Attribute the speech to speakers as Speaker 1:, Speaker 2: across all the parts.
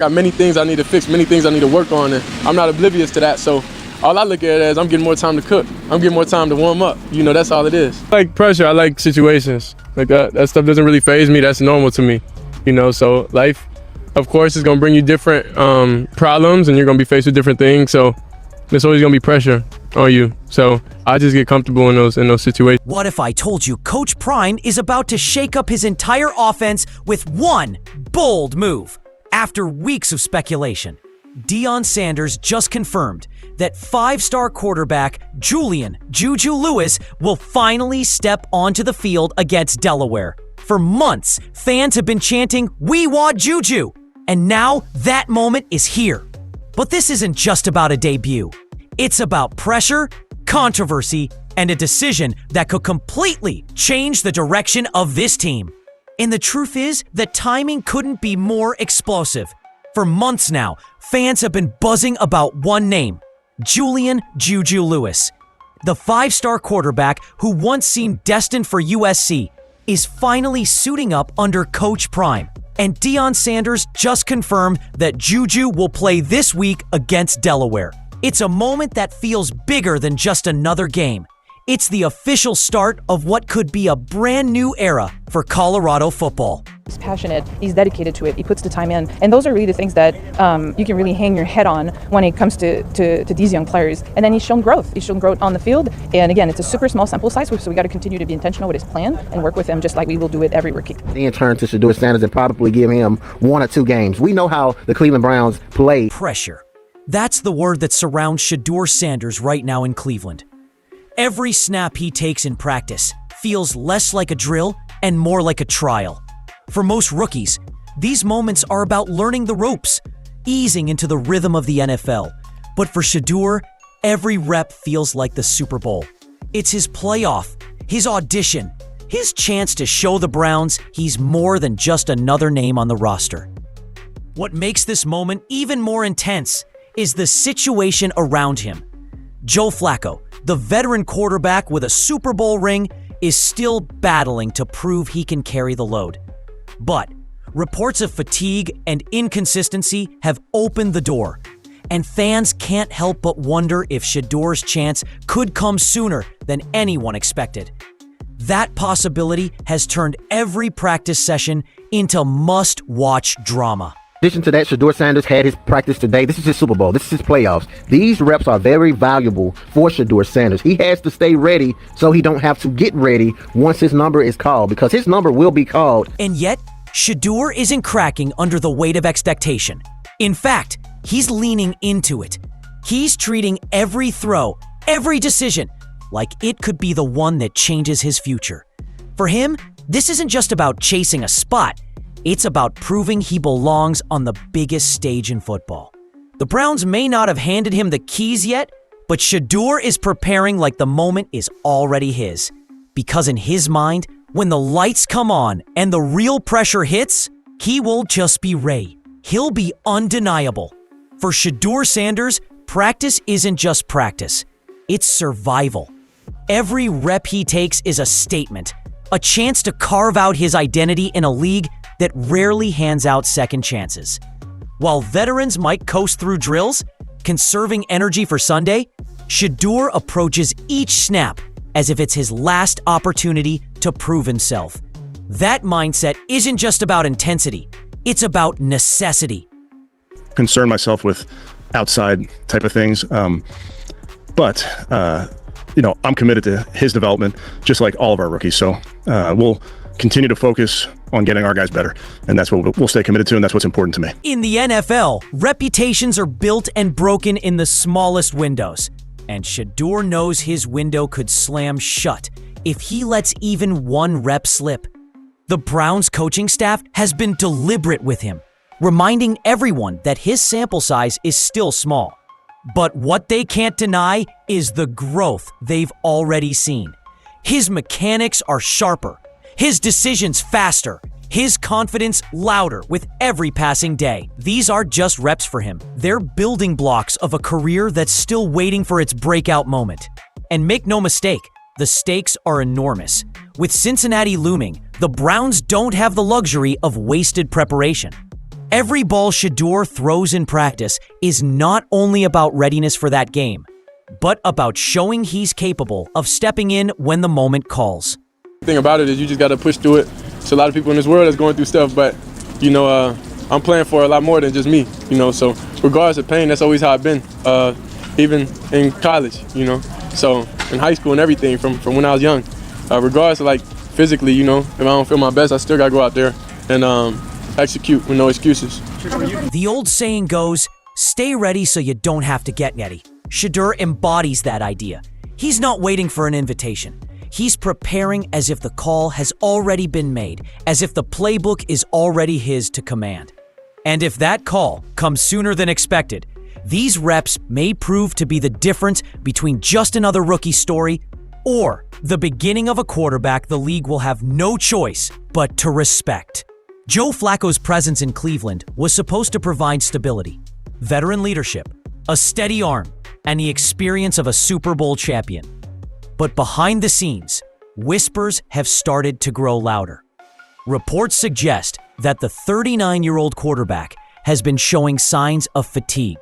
Speaker 1: Got many things I need to fix, many things I need to work on, and I'm not oblivious to that. So all I look at it as I'm getting more time to cook. I'm getting more time to warm up. You know, that's all it is. I like pressure. I like situations. Like that stuff doesn't really faze me. That's normal to me. You know, so life, of course, is going to bring you different problems, and you're going to be faced with different things. So there's always going to be pressure on you. So I just get comfortable in those situations.
Speaker 2: What if I told you Coach Prime is about to shake up his entire offense with one bold move? After weeks of speculation, Shedeur Sanders just confirmed that five-star quarterback Julian "Juju" Lewis will finally step onto the field against Delaware. For months, fans have been chanting, "We want Juju!" And now that moment is here. But this isn't just about a debut. It's about pressure, controversy, and a decision that could completely change the direction of this team. And the truth is that timing couldn't be more explosive. For months now, fans have been buzzing about one name, Julian "Juju" Lewis. The five-star quarterback who once seemed destined for USC is finally suiting up under Coach Prime. And Shedeur Sanders just confirmed that Juju will play this week against Delaware. It's a moment that feels bigger than just another game. It's the official start of what could be a brand new era for Colorado football.
Speaker 3: He's passionate, he's dedicated to it, he puts the time in, and those are really the things that you can really hang your head on when it comes to these young players. And then he's shown growth. He's shown growth on the field, and again, it's a super small sample size, so we got to continue to be intentional with his plan and work with him just like we will do with every rookie.
Speaker 4: Then turn to Shedeur Sanders and probably give him 1 or 2 games. We know how the Cleveland Browns play.
Speaker 2: Pressure. That's the word that surrounds Shedeur Sanders right now in Cleveland. Every snap he takes in practice feels less like a drill and more like a trial. For most rookies, these moments are about learning the ropes, easing into the rhythm of the NFL. But for Shedeur, every rep feels like the Super Bowl. It's his playoff, his audition, his chance to show the Browns he's more than just another name on the roster. What makes this moment even more intense is the situation around him. Joe Flacco, the veteran quarterback with a Super Bowl ring, is still battling to prove he can carry the load. But reports of fatigue and inconsistency have opened the door, and fans can't help but wonder if Shedeur's chance could come sooner than anyone expected. That possibility has turned every practice session into must-watch drama.
Speaker 4: In addition to that, Shedeur Sanders had his practice today. This is his Super Bowl. This is his playoffs. These reps are very valuable for Shedeur Sanders. He has to stay ready so he don't have to get ready once his number is called, because his number will be called.
Speaker 2: And yet, Shedeur isn't cracking under the weight of expectation. In fact, he's leaning into it. He's treating every throw, every decision, like it could be the one that changes his future. For him, this isn't just about chasing a spot. It's about proving he belongs on the biggest stage in football. The Browns may not have handed him the keys yet, but Shedeur is preparing like the moment is already his. Because in his mind, when the lights come on and the real pressure hits, he won't just be Ray. He'll be undeniable. For Shedeur Sanders, practice isn't just practice. It's survival. Every rep he takes is a statement, a chance to carve out his identity in a league that rarely hands out second chances. While veterans might coast through drills, conserving energy for Sunday, Shedeur approaches each snap as if it's his last opportunity to prove himself. That mindset isn't just about intensity, it's about necessity.
Speaker 5: Concern myself with outside type of things, but I'm committed to his development, just like all of our rookies. So we'll continue to focus on getting our guys better, and that's what we'll stay committed to, and that's what's important to me.
Speaker 2: In the NFL, reputations are built and broken in the smallest windows, and Shedeur knows his window could slam shut if he lets even one rep slip. The Browns coaching staff has been deliberate with him, reminding everyone that his sample size is still small. But what they can't deny is the growth they've already seen. His mechanics are sharper, his decisions faster, his confidence louder with every passing day. These are just reps for him. They're building blocks of a career that's still waiting for its breakout moment. And make no mistake, the stakes are enormous. With Cincinnati looming, the Browns don't have the luxury of wasted preparation. Every ball Shedeur throws in practice is not only about readiness for that game, but about showing he's capable of stepping in when the moment calls.
Speaker 1: The thing about it is you just got to push through it. There's a lot of people in this world that's going through stuff, but, you know, I'm playing for a lot more than just me, you know, so regardless of pain, that's always how I've been, even in college, you know, so in high school and everything from when I was young. Regardless of, like, physically, you know, if I don't feel my best, I still got to go out there and execute with no excuses.
Speaker 2: The old saying goes, stay ready so you don't have to get ready. Shedeur embodies that idea. He's not waiting for an invitation. He's preparing as if the call has already been made, as if the playbook is already his to command. And if that call comes sooner than expected, these reps may prove to be the difference between just another rookie story or the beginning of a quarterback the league will have no choice but to respect. Joe Flacco's presence in Cleveland was supposed to provide stability, veteran leadership, a steady arm, and the experience of a Super Bowl champion. But behind the scenes, whispers have started to grow louder. Reports suggest that the 39-year-old quarterback has been showing signs of fatigue.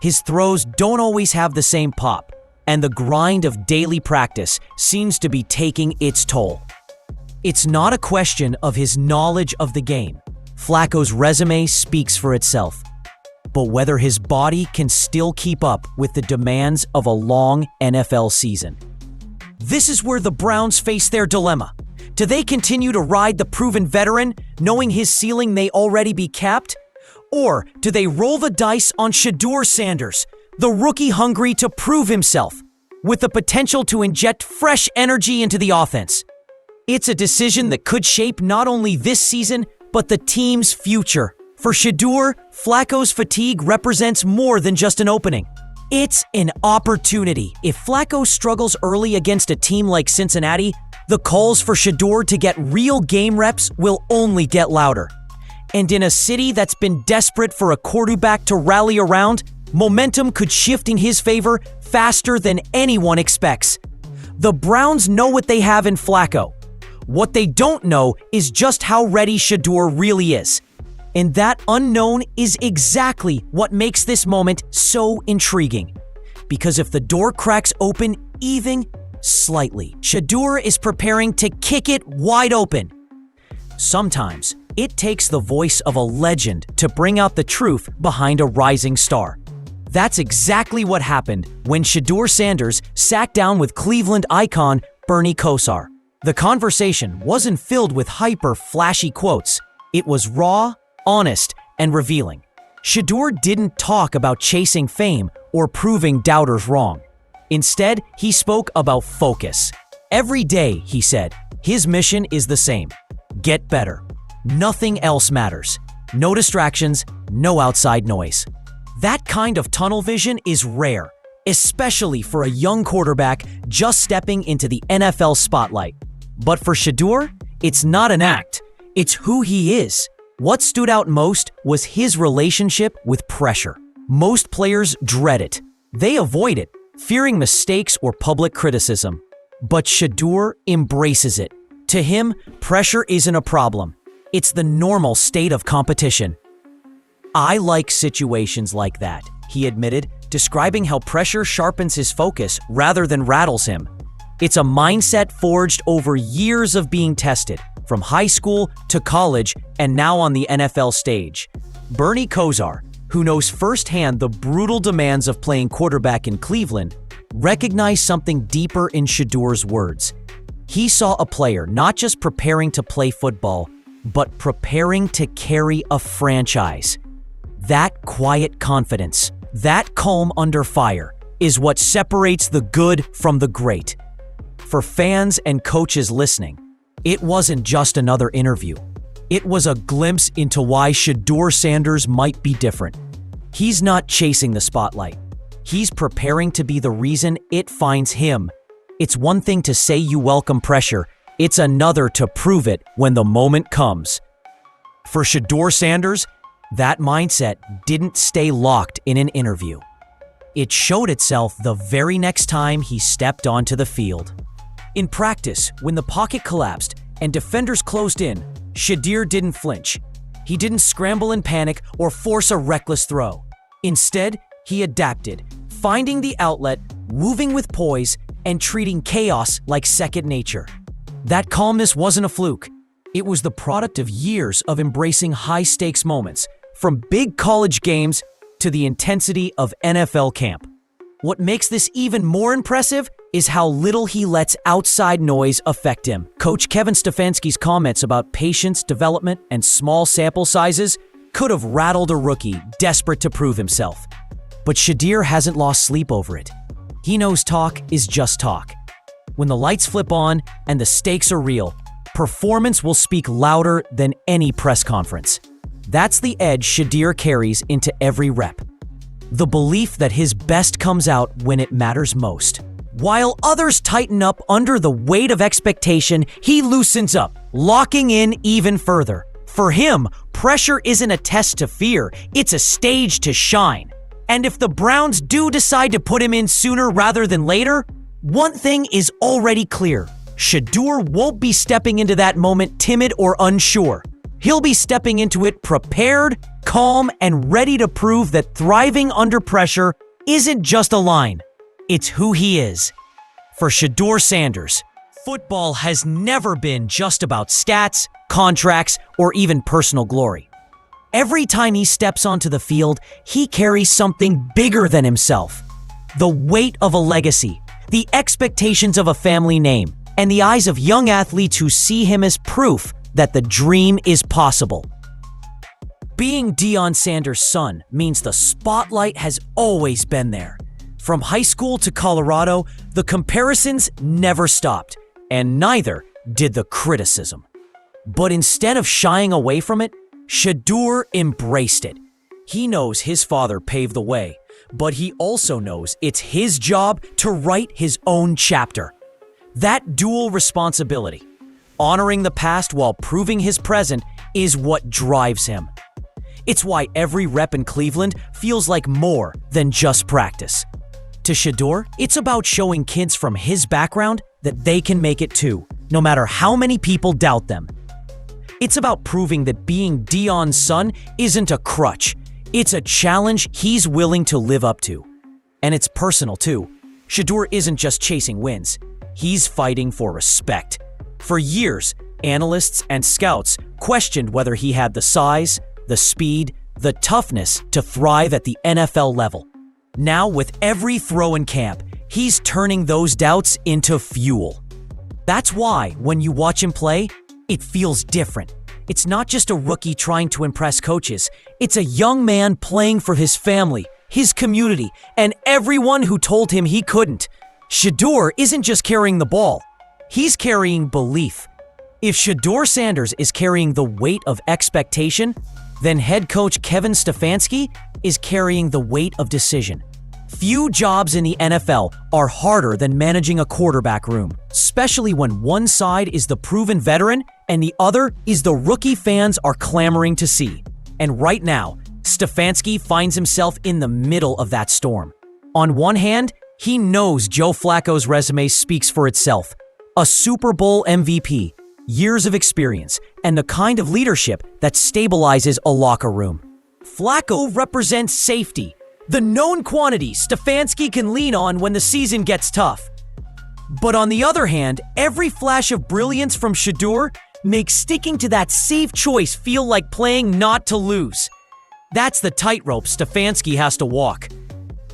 Speaker 2: His throws don't always have the same pop, and the grind of daily practice seems to be taking its toll. It's not a question of his knowledge of the game. Flacco's resume speaks for itself. But whether his body can still keep up with the demands of a long NFL season. This is where the Browns face their dilemma. Do they continue to ride the proven veteran, knowing his ceiling may already be capped? Or do they roll the dice on Shedeur Sanders, the rookie hungry to prove himself, with the potential to inject fresh energy into the offense? It's a decision that could shape not only this season, but the team's future. For Shedeur, Flacco's fatigue represents more than just an opening. It's an opportunity. If Flacco struggles early against a team like Cincinnati, the calls for Shedeur to get real game reps will only get louder. And in a city that's been desperate for a quarterback to rally around, momentum could shift in his favor faster than anyone expects. The Browns know what they have in Flacco. What they don't know is just how ready Shedeur really is. And that unknown is exactly what makes this moment so intriguing. Because if the door cracks open even slightly, Shedeur is preparing to kick it wide open. Sometimes it takes the voice of a legend to bring out the truth behind a rising star. That's exactly what happened when Shedeur Sanders sat down with Cleveland icon Bernie Kosar. The conversation wasn't filled with hyper flashy quotes. It was raw, honest, and revealing. Shedeur didn't talk about chasing fame or proving doubters wrong. Instead, he spoke about focus. Every day, he said, his mission is the same: get better. Nothing else matters. No distractions, no outside noise. That kind of tunnel vision is rare, especially for a young quarterback just stepping into the NFL spotlight. But for Shedeur, it's not an act. It's who he is. What stood out most was his relationship with pressure. Most players dread it. They avoid it, fearing mistakes or public criticism. But Shedeur embraces it. To him, pressure isn't a problem. It's the normal state of competition. I like situations like that, he admitted, describing how pressure sharpens his focus rather than rattles him. It's a mindset forged over years of being tested, from high school to college and now on the NFL stage. Bernie Kosar, who knows firsthand the brutal demands of playing quarterback in Cleveland, recognized something deeper in Shedeur's words. He saw a player not just preparing to play football, but preparing to carry a franchise. That quiet confidence, that calm under fire, is what separates the good from the great. For fans and coaches listening, it wasn't just another interview. It was a glimpse into why Shedeur Sanders might be different. He's not chasing the spotlight. He's preparing to be the reason it finds him. It's one thing to say you welcome pressure. It's another to prove it when the moment comes. For Shedeur Sanders, that mindset didn't stay locked in an interview. It showed itself the very next time he stepped onto the field. In practice, when the pocket collapsed and defenders closed in, Shedeur didn't flinch. He didn't scramble in panic or force a reckless throw. Instead, he adapted, finding the outlet, moving with poise, and treating chaos like second nature. That calmness wasn't a fluke. It was the product of years of embracing high-stakes moments, from big college games to the intensity of NFL camp. What makes this even more impressive is how little he lets outside noise affect him. Coach Kevin Stefanski's comments about patience, development, and small sample sizes could have rattled a rookie desperate to prove himself. But Shedeur hasn't lost sleep over it. He knows talk is just talk. When the lights flip on and the stakes are real, performance will speak louder than any press conference. That's the edge Shedeur carries into every rep. The belief that his best comes out when it matters most. While others tighten up under the weight of expectation, he loosens up, locking in even further. For him, pressure isn't a test to fear, it's a stage to shine. And if the Browns do decide to put him in sooner rather than later, one thing is already clear. Shedeur won't be stepping into that moment timid or unsure. He'll be stepping into it prepared, calm, and ready to prove that thriving under pressure isn't just a line. It's who he is. For Shedeur Sanders, football has never been just about stats, contracts, or even personal glory. Every time he steps onto the field, he carries something bigger than himself. The weight of a legacy, the expectations of a family name, and the eyes of young athletes who see him as proof that the dream is possible. Being Deion Sanders' son means the spotlight has always been there. From high school to Colorado, the comparisons never stopped, and neither did the criticism. But instead of shying away from it, Shedeur embraced it. He knows his father paved the way, but he also knows it's his job to write his own chapter. That dual responsibility, honoring the past while proving his present, is what drives him. It's why every rep in Cleveland feels like more than just practice. To Shedeur, it's about showing kids from his background that they can make it too, no matter how many people doubt them. It's about proving that being Deion's son isn't a crutch. It's a challenge he's willing to live up to. And it's personal too. Shedeur isn't just chasing wins. He's fighting for respect. For years, analysts and scouts questioned whether he had the size, the speed, the toughness to thrive at the NFL level. Now, with every throw in camp, he's turning those doubts into fuel. That's why, when you watch him play, it feels different. It's not just a rookie trying to impress coaches. It's a young man playing for his family, his community, and everyone who told him he couldn't. Shedeur isn't just carrying the ball. He's carrying belief. If Shedeur Sanders is carrying the weight of expectation, then head coach Kevin Stefanski is carrying the weight of decision. Few jobs in the NFL are harder than managing a quarterback room, especially when one side is the proven veteran and the other is the rookie fans are clamoring to see. And right now, Stefanski finds himself in the middle of that storm. On one hand, he knows Joe Flacco's resume speaks for itself. A Super Bowl MVP, years of experience, and the kind of leadership that stabilizes a locker room. Flacco represents safety, the known quantity Stefanski can lean on when the season gets tough. But on the other hand, every flash of brilliance from Shedeur makes sticking to that safe choice feel like playing not to lose. That's the tightrope Stefanski has to walk.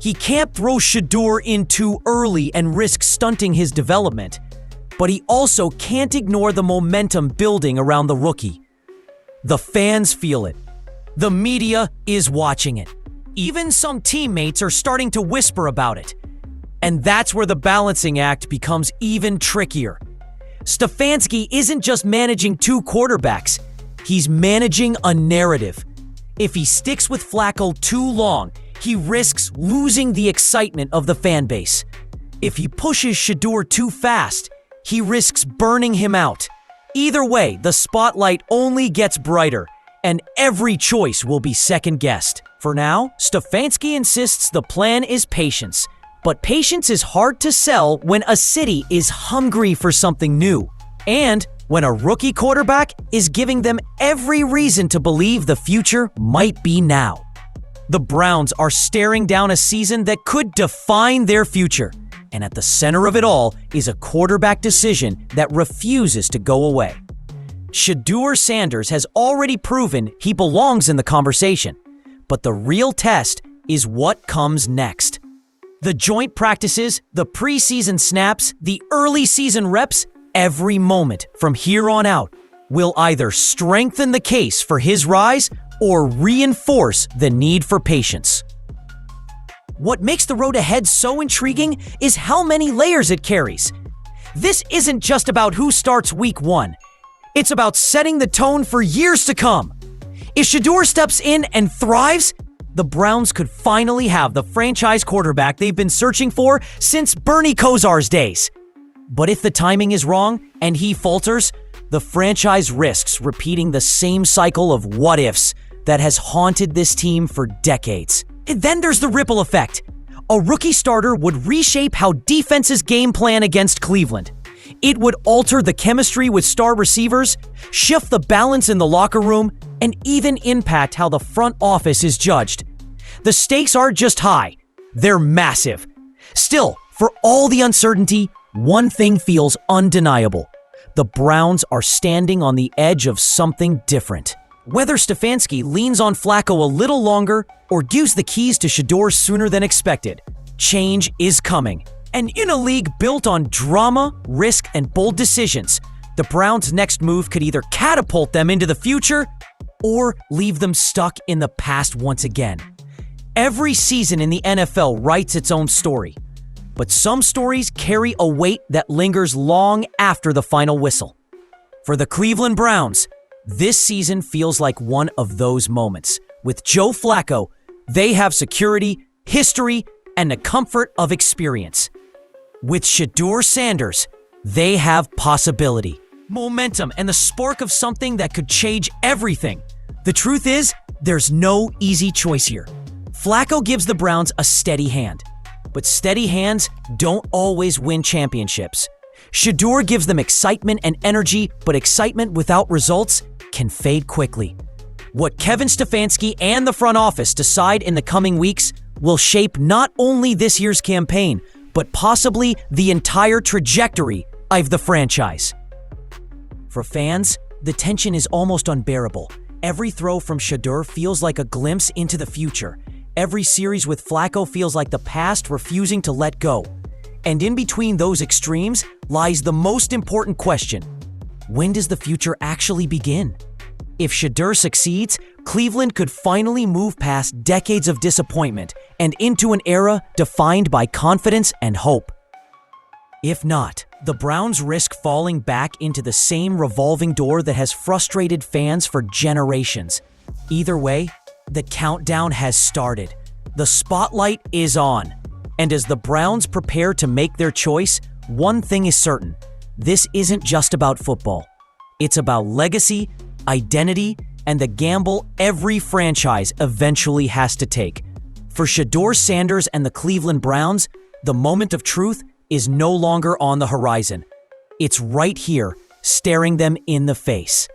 Speaker 2: He can't throw Shedeur in too early and risk stunting his development, but he also can't ignore the momentum building around the rookie. The fans feel it. The media is watching it. Even some teammates are starting to whisper about it. And that's where the balancing act becomes even trickier. Stefanski isn't just managing two quarterbacks, he's managing a narrative. If he sticks with Flacco too long, he risks losing the excitement of the fan base. If he pushes Shedeur too fast, he risks burning him out. Either way, the spotlight only gets brighter, and every choice will be second-guessed. For now, Stefanski insists the plan is patience. But patience is hard to sell when a city is hungry for something new. And when a rookie quarterback is giving them every reason to believe the future might be now. The Browns are staring down a season that could define their future, and at the center of it all is a quarterback decision that refuses to go away. Shedeur Sanders has already proven he belongs in the conversation, but the real test is what comes next. The joint practices, the preseason snaps, the early season reps, every moment from here on out will either strengthen the case for his rise or reinforce the need for patience. What makes the road ahead so intriguing is how many layers it carries. This isn't just about who starts week 1. It's about setting the tone for years to come. If Shadeur steps in and thrives, the Browns could finally have the franchise quarterback they've been searching for since Bernie Kosar's days. But if the timing is wrong and he falters, the franchise risks repeating the same cycle of what-ifs that has haunted this team for decades. And then there's the ripple effect. A rookie starter would reshape how defenses game plan against Cleveland. It would alter the chemistry with star receivers, shift the balance in the locker room, and even impact how the front office is judged. The stakes aren't just high, they're massive. Still, for all the uncertainty, one thing feels undeniable. The Browns are standing on the edge of something different. Whether Stefanski leans on Flacco a little longer or gives the keys to Shadeur sooner than expected, change is coming. And in a league built on drama, risk, and bold decisions, the Browns' next move could either catapult them into the future or leave them stuck in the past once again. Every season in the NFL writes its own story, but some stories carry a weight that lingers long after the final whistle. For the Cleveland Browns, this season feels like one of those moments. With Joe Flacco, they have security, history, and the comfort of experience. With Shedeur Sanders, they have possibility, momentum, and the spark of something that could change everything. The truth is, there's no easy choice here. Flacco gives the Browns a steady hand, but steady hands don't always win championships. Shadeur gives them excitement and energy, but excitement without results can fade quickly. What Kevin Stefanski and the front office decide in the coming weeks will shape not only this year's campaign, but possibly the entire trajectory of the franchise. For fans, the tension is almost unbearable. Every throw from Shadeur feels like a glimpse into the future. Every series with Flacco feels like the past refusing to let go. And in between those extremes lies the most important question: when does the future actually begin? If Shadeur succeeds, Cleveland could finally move past decades of disappointment and into an era defined by confidence and hope. If not, the Browns risk falling back into the same revolving door that has frustrated fans for generations. Either way, the countdown has started. The spotlight is on. And as the Browns prepare to make their choice, one thing is certain: this isn't just about football. It's about legacy, identity, and the gamble every franchise eventually has to take. For Shedeur Sanders and the Cleveland Browns, the moment of truth is no longer on the horizon. It's right here, staring them in the face.